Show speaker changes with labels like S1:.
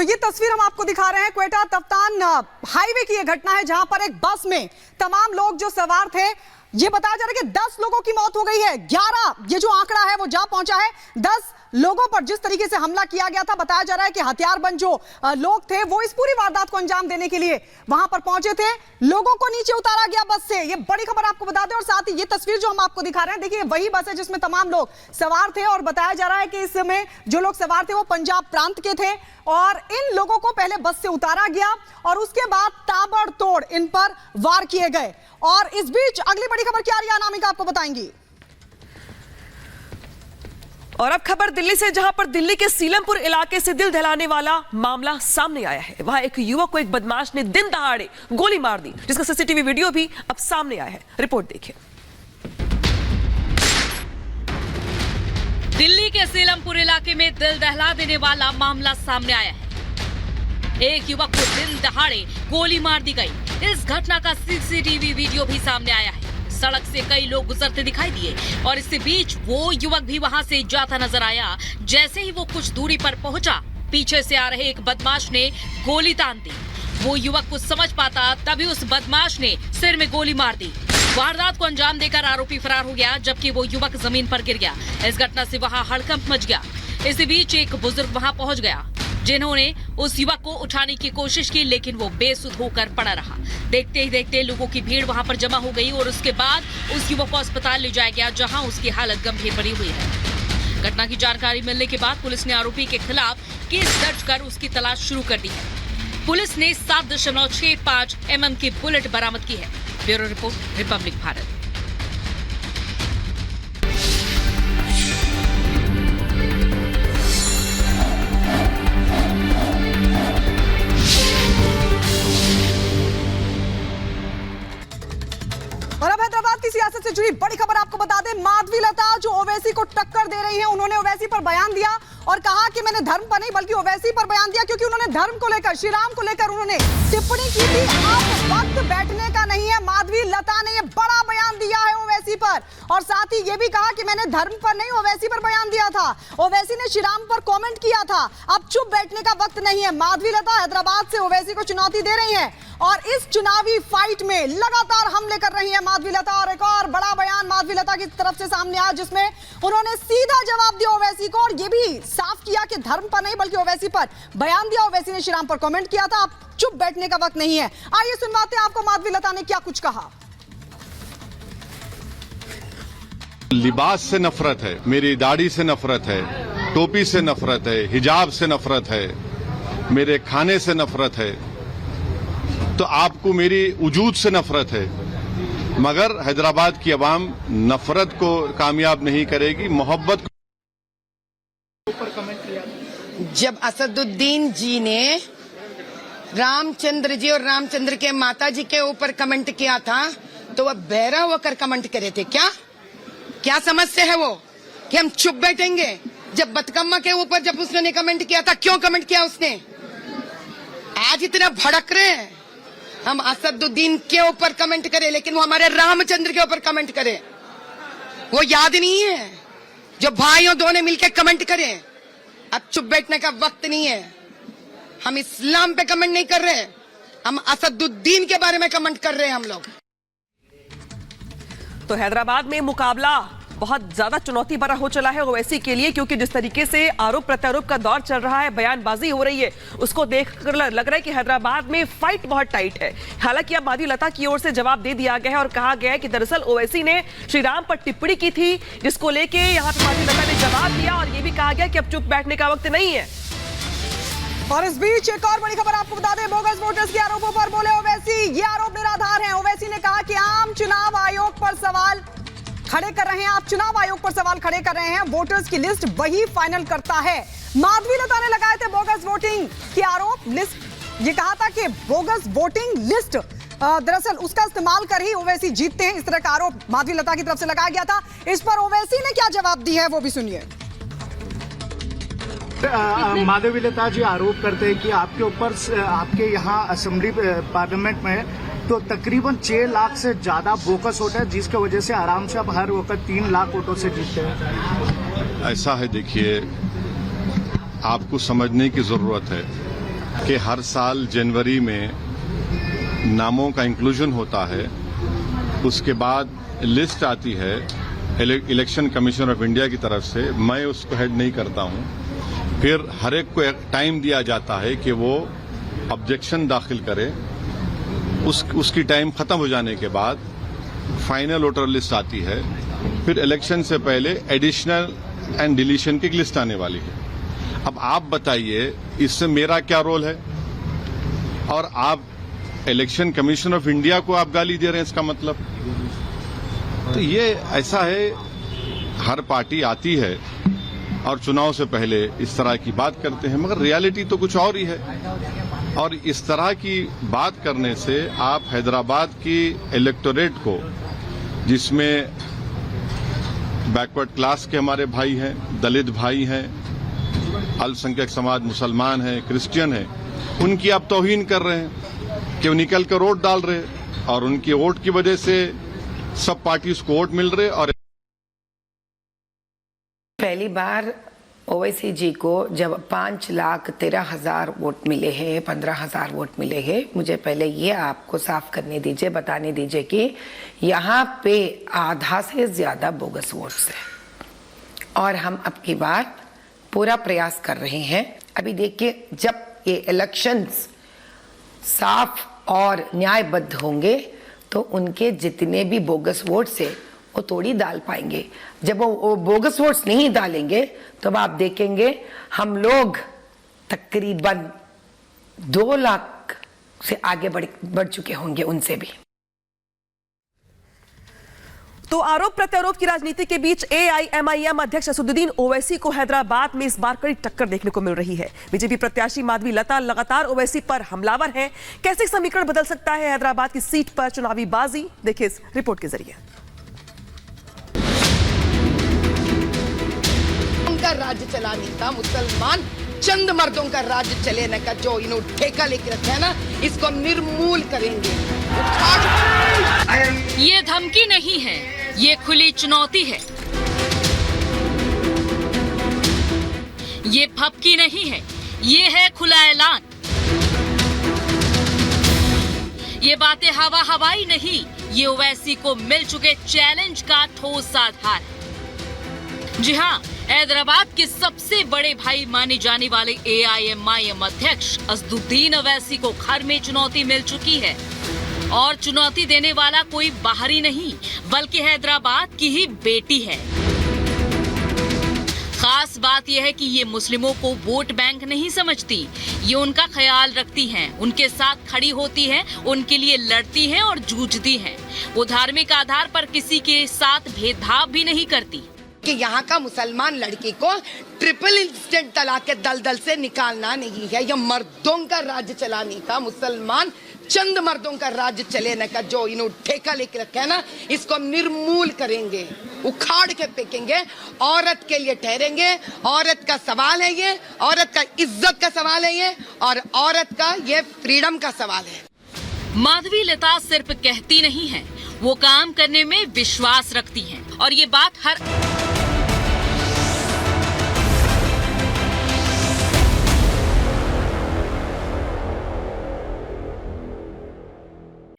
S1: ये तस्वीर हम आपको दिखा रहे हैं क्वेटा तफ्तान हाईवे की ये घटना है, जहां पर एक बस में तमाम लोग जो सवार थे, ये बताया जा रहा है कि 10 लोगों की मौत हो गई है। 11 ये जो आंकड़ा है वो जा पहुंचा है। 10 लोगों पर जिस तरीके से हमला किया गया था, बताया जा रहा है कि हथियारबंद जो लोग थे वो इस पूरी वारदात को अंजाम देने के लिए वहां पर पहुंचे थे। लोगों को नीचे उतारा गया बस से, ये बड़ी खबर आपको बता दें। और साथ ही ये तस्वीर जो हम आपको दिखा रहे हैं, देखिए वही बस है जिसमें तमाम लोग सवार थे और बताया जा रहा है कि इसमें जो लोग सवार थे वो पंजाब प्रांत के थे और इन लोगों को पहले बस से उतारा गया और उसके बाद ताबड़तोड़ इन पर वार किए गए। और इस बीच अगली बड़ी खबर क्या रही है, अनामिका आपको बताएंगी।
S2: और अब खबर दिल्ली से, जहां पर दिल्ली के सीलमपुर इलाके से दिल दहलाने वाला मामला सामने आया है। वहां एक युवक को एक बदमाश ने दिन दहाड़े गोली मार दी, जिसका सीसीटीवी वीडियो भी अब सामने आया है। रिपोर्ट देखिए।
S3: दिल्ली के सीलमपुर इलाके में दिल दहला देने वाला मामला सामने आया है। एक युवक को दिन दहाड़े गोली मार दी गई। इस घटना का सीसीटीवी वीडियो भी सामने आया है। सड़क से कई लोग गुजरते दिखाई दिए और इसके बीच वो युवक भी वहां से जाता नजर आया। जैसे ही वो कुछ दूरी पर पहुंचा, पीछे से आ रहे एक बदमाश ने गोली तान दी। वो युवक कुछ समझ पाता तभी उस बदमाश ने सिर में गोली मार दी। वारदात को अंजाम देकर आरोपी फरार हो गया, जबकि वो युवक जमीन पर गिर गया। इस घटना से वहां हड़कंप मच गया। इसी बीच एक बुजुर्ग वहां पहुंच गया, जिन्होंने उस युवक को उठाने की कोशिश की, लेकिन वो बेसुध होकर पड़ा रहा। देखते ही देखते लोगों की भीड़ वहां पर जमा हो गई और उसके बाद उस युवक को अस्पताल ले जाया गया, जहां उसकी हालत गंभीर बनी हुई है। घटना की जानकारी मिलने के बाद पुलिस ने आरोपी के खिलाफ केस दर्ज कर उसकी तलाश शुरू कर दी है। पुलिस ने 7.65 mm की बुलेट बरामद की है। Bureau report, Republic Bharat.
S1: और अब हैदराबाद की सियासत से जुड़ी बड़ी खबर आपको बता दें। माधवीलता जो ओवैसी को टक्कर दे रही है, उन्होंने ओवैसी पर बयान दिया और कहा कि मैंने धर्म पर नहीं बल्कि ओवैसी पर बयान दिया, क्योंकि उन्होंने धर्म को लेकर, श्री राम को लेकर उन्होंने टिप्पणी की थी। अब वक्त बैठने का नहीं है। माधवीलता ने यह बड़ा बयान दिया है ओवैसी पर और साथ ही ये भी कहा कि मैंने धर्म पर नहीं ओवैसी पर बयान दिया था। ओवैसी ने श्री राम पर कॉमेंट किया था। अब चुप बैठने का वक्त नहीं है। माधवीलता हैदराबाद से ओवैसी को चुनौती दे रही है और इस चुनावी फाइट में लगातार हमले कर रही है माधवीलता। और एक और बड़ा बयान माधवीलता की तरफ से सामने आया, जिसमें उन्होंने सीधा जवाब दिया ओवैसी को और ये भी साफ किया कि धर्म पर नहीं बल्कि ओवैसी पर बयान दिया। ओवैसी ने श्री राम पर कमेंट किया था। अब चुप बैठने का वक्त नहीं है। आइए सुनवाते हैं आपको माधवीलता ने क्या कुछ कहा।
S4: लिबास से नफरत है, मेरी दाढ़ी से नफरत है, टोपी से नफरत है, हिजाब से नफरत है, मेरे खाने से नफरत है, तो आपको मेरी वजूद से नफरत है। मगर हैदराबाद की आवाम नफरत को कामयाब नहीं करेगी, मोहब्बत को।
S5: जब असदुद्दीन जी ने रामचंद्र जी और रामचंद्र के माता जी के ऊपर कमेंट किया था, तो वह बहरा होकर कमेंट करे थे। क्या समस्या है वो कि हम चुप बैठेंगे? जब बतकम्मा के ऊपर जब उसने कमेंट किया था, क्यों कमेंट किया उसने? आज इतना भड़क रहे हैं। हम असदुद्दीन के ऊपर कमेंट करें, लेकिन वो हमारे रामचंद्र के ऊपर कमेंट करें। वो याद नहीं है जो भाइयों दोनों मिलकर कमेंट करें। अब चुप बैठने का वक्त नहीं है। हम इस्लाम पे कमेंट नहीं कर रहे, हम असदुद्दीन के बारे में कमेंट कर रहे हैं हम लोग।
S2: तो हैदराबाद में मुकाबला बहुत ज्यादा चुनौती भरा हो चला है ओवैसी के लिए, क्योंकि जिस तरीके से आरोप प्रत्यारोप का दौर चल रहा है, बयानबाजी हो रही है, उसको देखकर लग रहा है कि हैदराबाद में फाइट बहुत टाइट है। हालांकि अब माधवीलता की ओर से जवाब दे दिया गया है और कहा गया है कि दरअसल ओवैसी ने श्री राम पर टिप्पणी की थी, जिसको लेके यहाँ पे माधवीलता ने जवाब दिया और ये भी कहा गया कि अब चुप बैठने का वक्त नहीं है।
S1: और इस बीच एक और बड़ी खबर आपको बता दें। बोगस वोटर्स के आरोपों पर बोले ओवैसी, ये आरोप निराधार हैं। ओवैसी ने कहा कि आम चुनाव आयोग पर सवाल खड़े कर रहे हैं, आप चुनाव आयोग पर सवाल खड़े कर रहे हैं, वोटर्स की लिस्ट वही फाइनल करता है। माधवीलता ने लगाए थे बोगस वोटिंग के आरोप। लिस्ट ये कहा था कि बोगस वोटिंग लिस्ट दरअसल उसका इस्तेमाल कर ही ओवैसी जीतते हैं, इस तरह का आरोप माधवीलता की तरफ से लगाया गया था। इस पर ओवैसी ने क्या जवाब दिया है वो भी सुनिए।
S6: माधवीलता जी आरोप करते हैं कि आपके ऊपर, आपके यहाँ असेंबली पार्लियामेंट में तो तकरीबन 6 लाख से ज्यादा बोकस वोट है, जिसकी वजह से आराम से अब हर वक्त 3 लाख वोटों से जीतते हैं।
S4: ऐसा है, देखिए, आपको समझने की जरूरत है कि हर साल जनवरी में नामों का इंक्लूजन होता है, उसके बाद लिस्ट आती है इलेक्शन कमीशन ऑफ इंडिया की तरफ से, मैं उसको हेड नहीं करता हूं। फिर हर एक को एक टाइम दिया जाता है कि वो ऑब्जेक्शन दाखिल करे, उसकी टाइम खत्म हो जाने के बाद फाइनल वोटर लिस्ट आती है। फिर इलेक्शन से पहले एडिशनल एंड डिलीशन की लिस्ट आने वाली है। अब आप बताइए इससे मेरा क्या रोल है? और आप इलेक्शन कमीशन ऑफ इंडिया को आप गाली दे रहे हैं, इसका मतलब? तो ये ऐसा है, हर पार्टी आती है और चुनाव से पहले इस तरह की बात करते हैं, मगर रियलिटी तो कुछ और ही है। और इस तरह की बात करने से आप हैदराबाद की इलेक्टोरेट को, जिसमें बैकवर्ड क्लास के हमारे भाई हैं, दलित भाई हैं, अल्पसंख्यक समाज, मुसलमान हैं, क्रिश्चियन हैं, उनकी आप तौहीन कर रहे हैं कि वो निकल कर वोट डाल रहे हैं और उनकी वोट की वजह से सब पार्टीज को वोट मिल रहे। और
S5: पहली बार ओवैसी जी को जब 5,13,000 वोट मिले हैं, 15,000 वोट मिले हैं, मुझे पहले ये आपको साफ करने दीजिए, बताने दीजिए कि यहाँ पे आधा से ज्यादा बोगस वोट्स है और हम अब की बार पूरा प्रयास कर रहे हैं। अभी देखिए, जब ये इलेक्शंस साफ और न्यायबद्ध होंगे तो उनके जितने भी बोगस वोट्स है वो थोड़ी डाल पाएंगे। जब वो बोगस वोट्स नहीं डालेंगे तो आप देखेंगे हम लोग तकरीबन 2 लाख से आगे बढ़ चुके होंगे उनसे भी।
S2: तो आरोप प्रत्यारोप की राजनीति के बीच एआईएमआईएम अध्यक्ष असदुद्दीन ओवैसी को हैदराबाद में इस बार कड़ी टक्कर देखने को मिल रही है। बीजेपी प्रत्याशी माधवी लता लगातार ओवैसी पर हमलावर हैं। कैसे समीकरण बदल सकता है हैदराबाद की सीट पर चुनावी बाजी, देखिए इस रिपोर्ट के जरिए।
S5: उनका राज्य चलाने का, मुसलमान चंद मर्दों का राज्य चलाने का जो इन्होंने ठेका लेके रखा है ना, इसको निर्मूल करेंगे।
S3: ये धमकी नहीं है, ये खुली चुनौती है। ये फपकी नहीं है, ये है खुला ऐलान। ये बातें हवा हवाई नहीं, ये ओवैसी को मिल चुके चैलेंज का ठोस आधार है। जी हाँ, हैदराबाद के सबसे बड़े भाई माने जाने वाले एआईएमआईएम अध्यक्ष असदुद्दीन ओवैसी को घर में चुनौती मिल चुकी है और चुनौती देने वाला कोई बाहरी नहीं बल्कि हैदराबाद की ही बेटी है। खास बात यह है कि ये मुस्लिमों को वोट बैंक नहीं समझती, ये उनका ख्याल रखती हैं, उनके साथ खड़ी होती हैं, उनके लिए लड़ती हैं और जूझती हैं। वो धार्मिक आधार पर किसी के साथ भेदभाव भी नहीं करती।
S5: कि यहाँ का मुसलमान लड़की को ट्रिपल इंस्टेंट तलाक के दलदल से निकालना नहीं है। यह मर्दों का राज्य चलाने का, मुसलमान चंद मर्दों का राज्य चलाने का जो इन्होंने ठेका लेके रखा है ना, इसको निर्मूल करेंगे, उखाड़ के फेंकेंगे। औरत के लिए ठहरेंगे। औरत का सवाल है ये, औरत का इज्जत का सवाल है ये, और औरत का ये फ्रीडम का सवाल है।
S3: माधवी लता सिर्फ कहती नहीं है, वो काम करने में विश्वास रखती हैं और ये बात हर